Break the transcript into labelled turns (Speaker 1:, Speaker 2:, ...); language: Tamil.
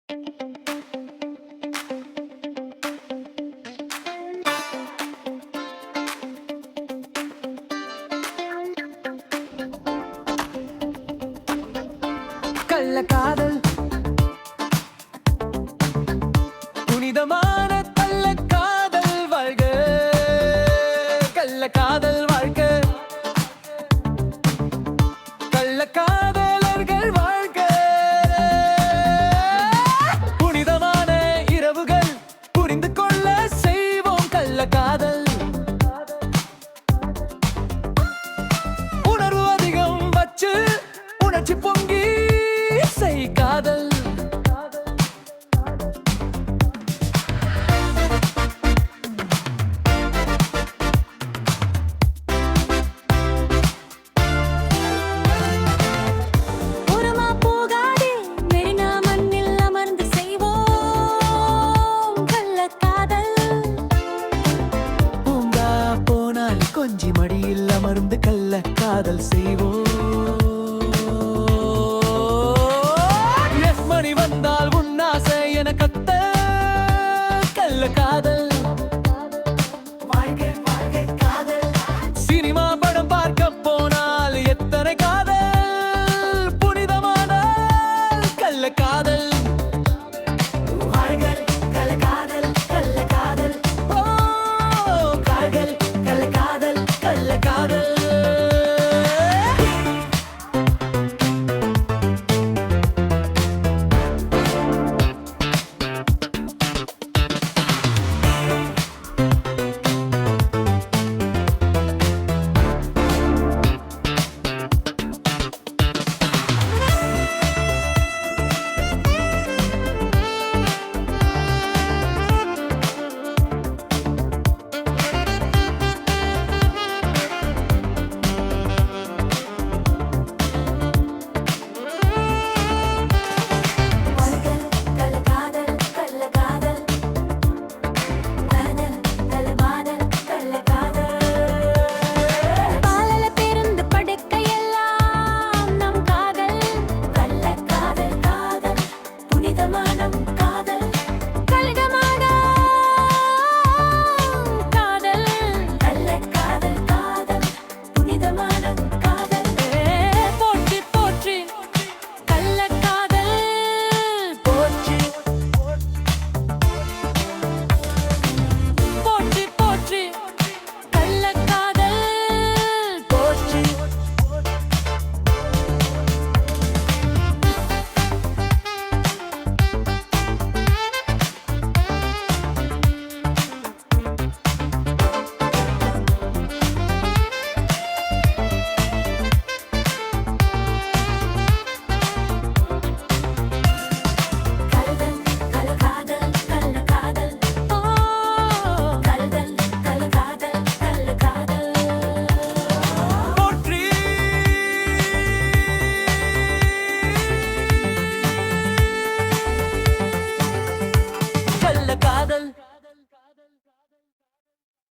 Speaker 1: கள்ள காதல் புனிதமான கள்ள காதல் வாழ்க, கள்ள காதல் வாழ்க, கள்ள காதலர்கள் வாழ்க. புனிதமான இரவுகள் புரிந்து கொள்ள செய்வோம் கள்ள காதல். உணர்வு அதிகம் வச்சு உணர்ச்சி பொங்கி செய் காதல்.
Speaker 2: புறமா போகாதே மெரினா மண்ணில் அமர்ந்து செய்வோம் கள்ளக்காதல்.
Speaker 1: பூங்கா போனால் கொஞ்சி மடியில் அமர்ந்து கள்ள காதல் செய்வோம். மணி வந்தால் உன்னாசை என கத்த கள்ள காதல்.